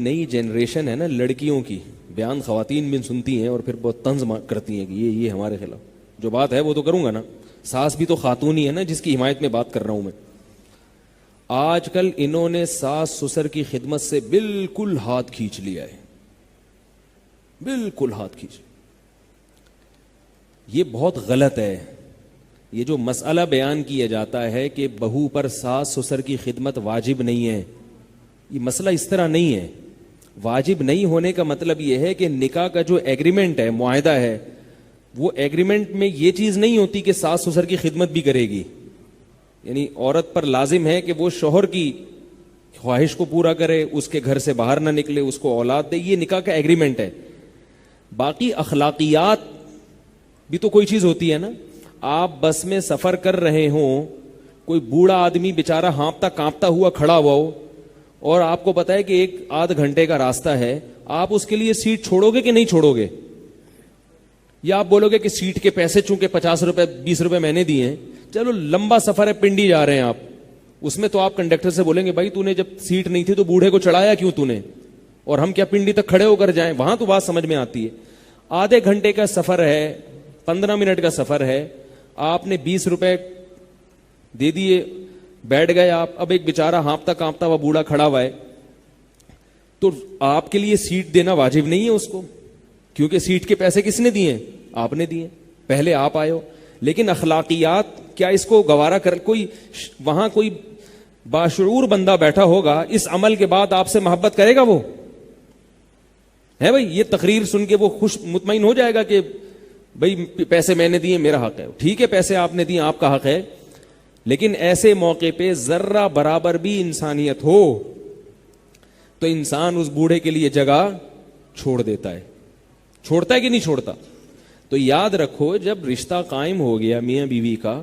نئی جنریشن ہے نا لڑکیوں کی، بیان خواتین بھی سنتی ہیں اور پھر بہت طنز کرتی ہیں کہ یہ ہمارے خلاف جو بات ہے وہ تو کروں گا نا، ساس بھی تو خاتون ہی ہے نا جس کی حمایت میں بات کر رہا ہوں میں۔ آج کل انہوں نے ساس سسر کی خدمت سے بالکل ہاتھ کھینچ لیا ہے، بالکل ہاتھ کھینچ۔ یہ بہت غلط ہے۔ یہ جو مسئلہ بیان کیا جاتا ہے کہ بہو پر ساس سسر کی خدمت واجب نہیں ہے، یہ مسئلہ اس طرح نہیں ہے۔ واجب نہیں ہونے کا مطلب یہ ہے کہ نکاح کا جو ایگریمنٹ ہے، معاہدہ ہے، وہ ایگریمنٹ میں یہ چیز نہیں ہوتی کہ ساس سسر کی خدمت بھی کرے گی۔ یعنی عورت پر لازم ہے کہ وہ شوہر کی خواہش کو پورا کرے، اس کے گھر سے باہر نہ نکلے، اس کو اولاد دے، یہ نکاح کا ایگریمنٹ ہے۔ باقی اخلاقیات بھی تو کوئی چیز ہوتی ہے نا۔ آپ بس میں سفر کر رہے ہوں، کوئی بوڑھا آدمی بیچارہ ہانپتا کانپتا ہوا کھڑا ہوا ہو اور آپ کو پتا ہے کہ 1-8 گھنٹے کا راستہ ہے، آپ اس کے لیے سیٹ چھوڑو گے کہ نہیں چھوڑو گے؟ یا آپ بولو گے کہ سیٹ کے پیسے چونکہ 50 روپے 20 روپے میں نے دیے ہیں، چلو لمبا سفر ہے، پنڈی جا رہے ہیں آپ، اس میں تو آپ کنڈکٹر سے بولیں گے بھائی تو نے جب سیٹ نہیں تھی تو بوڑھے کو چڑھایا کیوں تو نے، اور ہم کیا پنڈی تک کھڑے ہو کر جائیں؟ وہاں تو بات سمجھ میں آتی ہے۔ آدھے گھنٹے کا سفر ہے، 15 منٹ کا سفر ہے، آپ نے 20 روپے دے دیے، بیٹھ گئے آپ، اب ایک بیچارہ ہانپتا کانپتا ہوا بوڑھا کھڑا ہوا ہے، تو آپ کے لیے سیٹ دینا واجب نہیں ہے اس کو، کیونکہ سیٹ کے پیسے کس نے دیے؟ آپ نے دیے، پہلے آپ آئے ہو۔ لیکن اخلاقیات کیا اس کو گوارا کر؟ کوئی وہاں کوئی باشعور بندہ بیٹھا ہوگا، اس عمل کے بعد آپ سے محبت کرے گا وہ؟ ہے بھائی، یہ تقریر سن کے وہ خوش مطمئن ہو جائے گا کہ بھئی پیسے میں نے دیے، میرا حق ہے؟ ٹھیک ہے، پیسے آپ نے دیے، آپ کا حق ہے، لیکن ایسے موقع پہ ذرہ برابر بھی انسانیت ہو تو انسان اس بوڑھے کے لیے جگہ چھوڑ دیتا ہے۔ چھوڑتا ہے کہ نہیں چھوڑتا؟ تو یاد رکھو، جب رشتہ قائم ہو گیا میاں بیوی کا،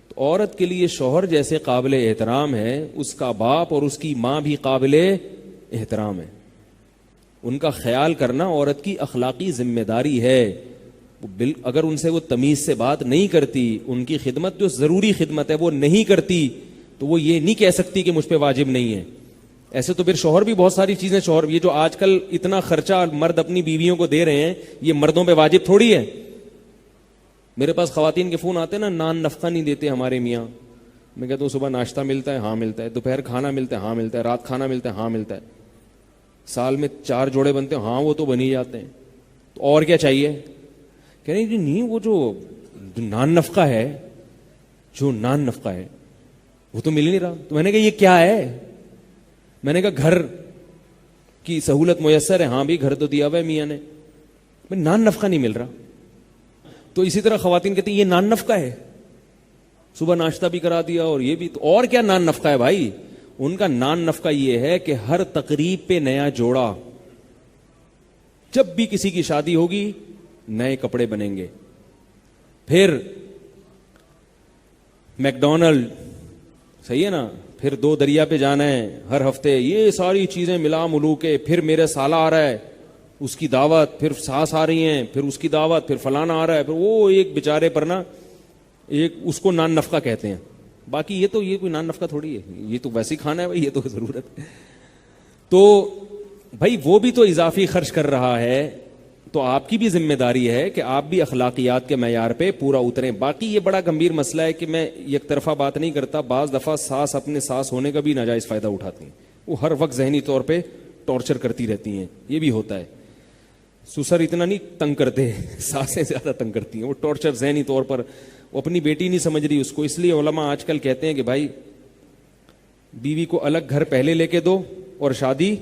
تو عورت کے لیے شوہر جیسے قابل احترام ہے، اس کا باپ اور اس کی ماں بھی قابل احترام ہے۔ ان کا خیال کرنا عورت کی اخلاقی ذمہ داری ہے۔ اگر ان سے وہ تمیز سے بات نہیں کرتی، ان کی خدمت جو ضروری خدمت ہے وہ نہیں کرتی، تو وہ یہ نہیں کہہ سکتی کہ مجھ پہ واجب نہیں ہے۔ ایسے تو پھر شوہر بھی بہت ساری چیزیں، شوہر یہ جو آج کل اتنا خرچہ مرد اپنی بیویوں کو دے رہے ہیں، یہ مردوں پہ واجب تھوڑی ہے۔ میرے پاس خواتین کے فون آتے ہیں نا، نان نفقہ نہیں دیتے ہمارے میاں۔ میں کہتا ہوں صبح ناشتہ ملتا ہے؟ ہاں ملتا ہے۔ دوپہر کھانا ملتا ہے؟ ہاں ملتا ہے۔ رات کھانا ملتا ہے؟ ہاں ملتا ہے۔ سال میں 4 جوڑے بنتے ہیں؟ ہاں وہ تو بن ہی جاتے ہیں، تو اور کیا چاہیے؟ کہہ رہے نہیں، وہ جو نان نفقہ ہے، جو نان نفقہ ہے وہ تو مل ہی نہیں رہا۔ تو میں نے کہا یہ کیا ہے؟ میں نے کہا گھر کی سہولت میسر ہے۔ ہاں بھی گھر تو دیا ہوا ہے میاں نے، نان نفقہ نہیں مل رہا۔ تو اسی طرح خواتین کہتی ہیں یہ نان نفقہ ہے، صبح ناشتہ بھی کرا دیا اور یہ بھی، تو اور کیا نان نفقہ ہے بھائی؟ ان کا نان نفقہ یہ ہے کہ ہر تقریب پہ نیا جوڑا، جب بھی کسی کی شادی ہوگی نئے کپڑے بنیں گے، پھر میکڈونلڈ، صحیح ہے نا، پھر 2 دریا پہ جانا ہے ہر ہفتے، یہ ساری چیزیں ملا ملو کے، پھر میرے سالہ آ رہا ہے اس کی دعوت، پھر ساس آ رہی ہیں پھر اس کی دعوت، پھر فلانا آ رہا ہے، پھر وہ ایک بیچارے پر نا ایک اس کو نان نفقہ کہتے ہیں۔ باقی یہ کوئی نان نفقہ تھوڑی ہے، یہ تو ویسے ہی کھانا ہے بھائی، یہ تو ضرورت ہے۔ تو بھائی وہ بھی تو اضافی خرچ کر رہا ہے، تو آپ کی بھی ذمہ داری ہے کہ آپ بھی اخلاقیات کے معیار پہ پورا اتریں۔ باقی یہ بڑا گمبھیر مسئلہ ہے کہ میں یک طرفہ بات نہیں کرتا، بعض دفعہ ساس اپنے ساس ہونے کا بھی ناجائز فائدہ اٹھاتی ہیں، وہ ہر وقت ذہنی طور پہ ٹارچر کرتی رہتی ہیں، یہ بھی ہوتا ہے۔ سسر اتنا نہیں تنگ کرتے، ساسیں زیادہ تنگ کرتی ہیں، وہ ٹارچر ذہنی طور پر، وہ اپنی بیٹی نہیں سمجھ رہی اس کو۔ اس لیے علماء آج کل کہتے ہیں کہ بھائی بیوی کو الگ گھر پہلے لے کے دو اور شادی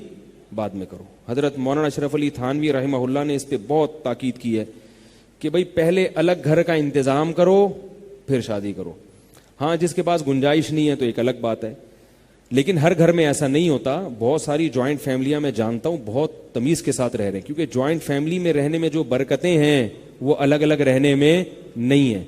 بعد میں کرو۔ حضرت مولانا اشرف علی تھانوی رحمہ اللہ نے اس پہ بہت تاکید کی ہے کہ بھائی پہلے الگ گھر کا انتظام کرو پھر شادی کرو۔ ہاں جس کے پاس گنجائش نہیں ہے تو ایک الگ بات ہے، لیکن ہر گھر میں ایسا نہیں ہوتا۔ بہت ساری جوائنٹ فیملیاں میں جانتا ہوں بہت تمیز کے ساتھ رہ رہے ہیں، کیونکہ جوائنٹ فیملی میں رہنے میں جو برکتیں ہیں وہ الگ الگ رہنے میں نہیں ہیں۔